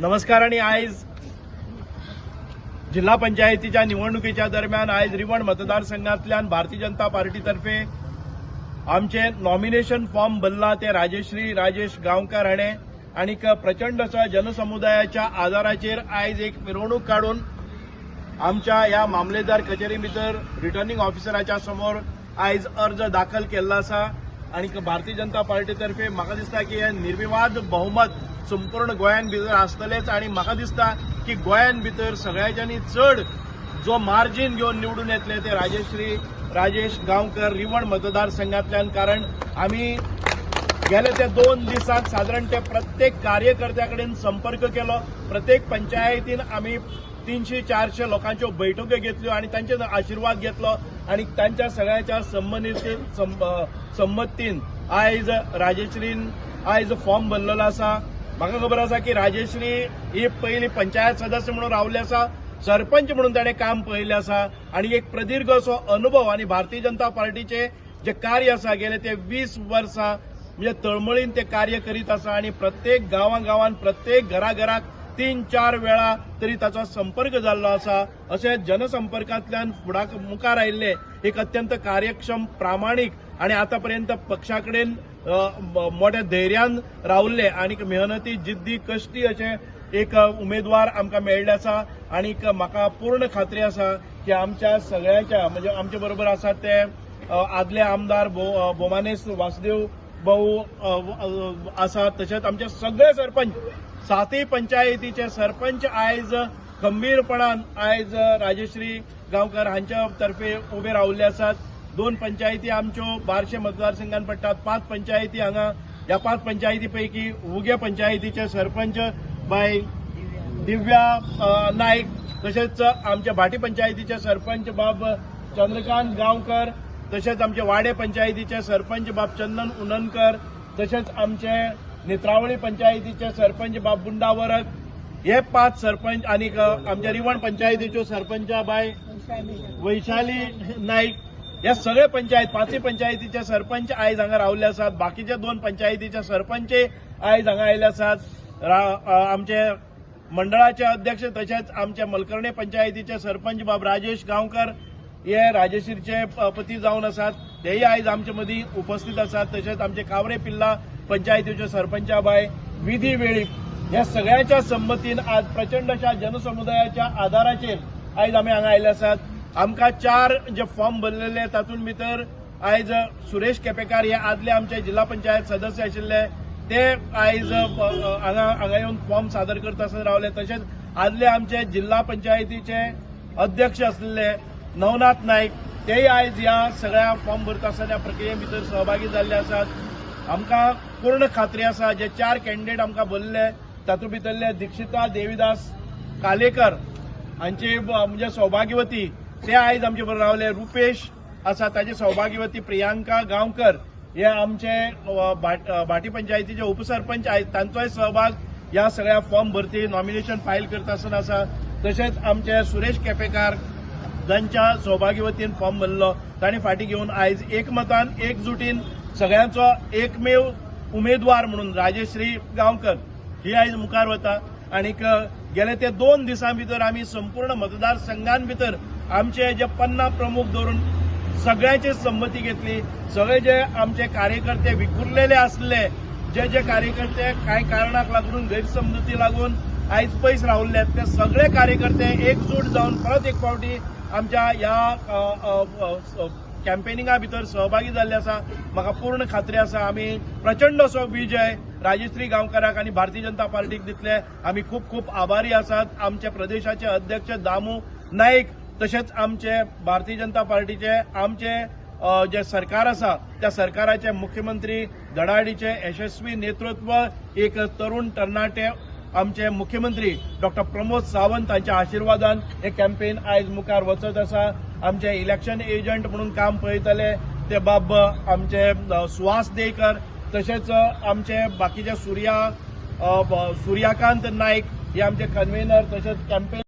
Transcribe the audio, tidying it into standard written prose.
नमस्कार। आणि आयज जिल्हा पंचायतीच्या निवडणुकीच्या दरम्यान आयज रिवण मतदारसंघातल्यान भारतीय जनता पार्टीतर्फे आमचे नॉमिनेशन फॉर्म भरला ते राजेश गांवकर हाणे आणि प्रचंड असा जनसमुदायाच्या आदाराचेर आयज एक मिरवणूक काढून आमच्या या मामलेदार कचेरी भितर रिटर्निंग ऑफिसराच्या समोर आयज अर्ज दाखल केल्लो आसा। आणि भारतीय जनता पार्टीतर्फे म्हाका दिसता की हे निर्विवाद बहुमत संपूर्ण गोंयान भितर आसतलेच आणि म्हाका दिसता की गोंयान भितर सगळ्यांनी चढ जो मार्जिन घेऊन निवडून येतले ते राजेश गांवकर रिवण मतदारसंघातल्यान। कारण आम्ही गेले ते 2 दिसांत साधारण ते प्रत्येक कार्यकर्त्याकडेन संपर्क केलो, प्रत्येक पंचायतीन आम्ही 300-400 लोकांच्यो बैठको घेतल्यो आणि तांचे आशीर्वाद घेतलो आणि त्यांच्या सगळ्यांच्या संमतीन आयज राजेश्रीन आयज फॉर्म भरलेलो आसा। म्हाका खबर आसा की राजेश्री ही पहिली पंचायत सदस्य म्हणून रावल्ली आसा, सरपंच म्हणून ताणें काम पळयल्लें आसा आणि एक प्रदीर्घ असो अनुभव आणि भारतीय जनता पार्टीचे जे कार्य आसा गेले ते 20 वर्सां म्हणजे तळमळीन ते कार्य करीत आसा आणि प्रत्येक गांवांगांवान प्रत्येक घराघराक 3-4 वेळा तरी ताचो संपर्क जाल्लो आसा। अशें जनसंपर्कांतल्यान मुखार आयिल्ले एक अत्यंत कार्यक्षम प्रामाणिक आणि आतापर्यंत पक्षाकडेन मोठ्या धैर्यान रावल्ले आणि मेहनती जिद्दी कश्टी अशे एक उमेदवार आमकां मेळ्ळे आसा। आणि म्हाका पूर्ण खात्री आसा की आमच्या सगळ्याच्या म्हणजे आमचे बरोबर आसा ते आदले आमदार भोमानेस वासुदेव भाऊ आसा, तशेंच आमचे सगळे सरपंच 7 पंचायतीचे सरपंच आयज खंबीरपणान आयज राजेश्री गांवकर हांच्या तर्फे उभे रावल्ले आसात। 2 पंचायती आमच्यो 1200 मतदारसंघान पडटात। 5 पंचायती हांगा ह्या 5 पंचायती पैकी उगे पंचायतीचे सरपंच बाय दिव्या नाईक, तशेंच आमच्या भाटी पंचायतीचे सरपंच बाब चंद्रकांत गांवकर, तशेंच आमचे वाडे पंचायतीचे सरपंच बाब चंदन उननकर, तशेंच आमचे नेत्रावळी पंचायतीचे सरपंच बाब बुंडावरक, हे 5 सरपंच आणि आमच्या रिवण पंचायतीच्यो सरपंच बाय वैशाली नाईक, हे सगळे पंचायत 5 पंचायतीचे सरपंच आयज हांगा रावल्ले आसात। बाकीचे 2 पंचायतीचे सरपंच आयज हांगा आयिल्ले आसात। आमचे मंडळाचे अध्यक्ष तशेंच आमचे मलकर्णे पंचायतीचे सरपंच बाब राजेश गांवकर हे राजेश्रीचे पती जावन आसात, तेही आयज आमचे मदीं उपस्थित आसात। तशेंच आमचे कावरे पिल्ला पंचायतीचे सरपंच बाय विधी वेळीप, ह्या सगळ्यांच्या संमतीन आज प्रचंड अशा जनसमुदायाच्या आदाराचेर आयज आमी हांगा आयिल्ले आसात। आमकां 4 जे फॉर्म भरलेले तातूंत भितर आयज सुरेश केपेकार हे आदले आमचे जिल्हा पंचायत सदस्य आशिल्ले ते आयज हांगा येवन फॉर्म सादर करता आसतना रावले। तशेंच आदले आमचे जिल्हा पंचायतीचे अध्यक्ष आसलेले नवनाथ नाईक तेही आयज ह्या सगळ्या फॉर्म भरता आसतना प्रक्रिये भितर सहभागी जाल्ले आसात। आमकां पूर्ण खात्री आसा जे 4 कॅन्डिडेट आमकां भरले तातूंत भितरले दिक्षिता देविदास कालेकर हांचे म्हणजे सौभाग्यवती ते आयज आमचे बरोबर रावले। रुपेश आसा ताचे सौभाग्यवती प्रियांका गांवकर हे आमचे भाटी पंचायतीचे उपसरपंच आयज तांचोय सहभाग ह्या सगळ्या फॉर्म भरती नॉमिनेशन फायल करता आसतना आसा। तशेंच आमचे सुरेश केपेकार जांच्या सौभाग्यवतीन फॉर्म भरलो तांणी फाटीं घेवन आयज एकमतान एकजुटीन सगळ्यांचो एकमेव उमेदवार म्हणून राजेश्री गांवकर ही आयज मुखार वता। आणि गेले ते 2 दिसां भितर आमी संपूर्ण मतदारसंघान भितर आमचे जे 50 प्रमुख धरून सगळ्यांची संमती घेतली। सगळे जे आमचे कार्यकर्ते विखुरलेले आसले जे कार्यकर्ते कांय कारणाक लागून गैरसमजुती लागून आयज पयस रावल्ले ते सगळे कार्यकर्ते एकजूट जावन परत एक फावटी आमच्या ह्या कॅम्पेनिंगा भितर सहभागी जाल्ले आसा। म्हाका पूर्ण खात्री आसा आमी प्रचंड असो विजय राजेश्री गांवकराक आणि भारतीय जनता पार्टीक दितले। आमी खूप खूप आभारी आसात। आमचे प्रदेशाचे अध्यक्ष दामू नाईक तशेंच आमचे भारतीय जनता पार्टीचे आमचे जे सरकार आसा त्या सरकाराचे मुख्यमंत्री धडाडीचे यशस्वी नेतृत्व एक तरुण तरणाटे आमचे मुख्यमंत्री डॉक्टर प्रमोद सावंत हांच्या आशीर्वादान हे कॅम्पेन आयज मुखार वचत आसा। आमचे इलेक्शन एजंट म्हणून काम पळयतले ते बाब आमचे सुहास देयकर, तशेंच आमचे बाकीचे सूर्यकांत नाईक हे आमचे कन्व्हेनर तशेंच कॅम्पेन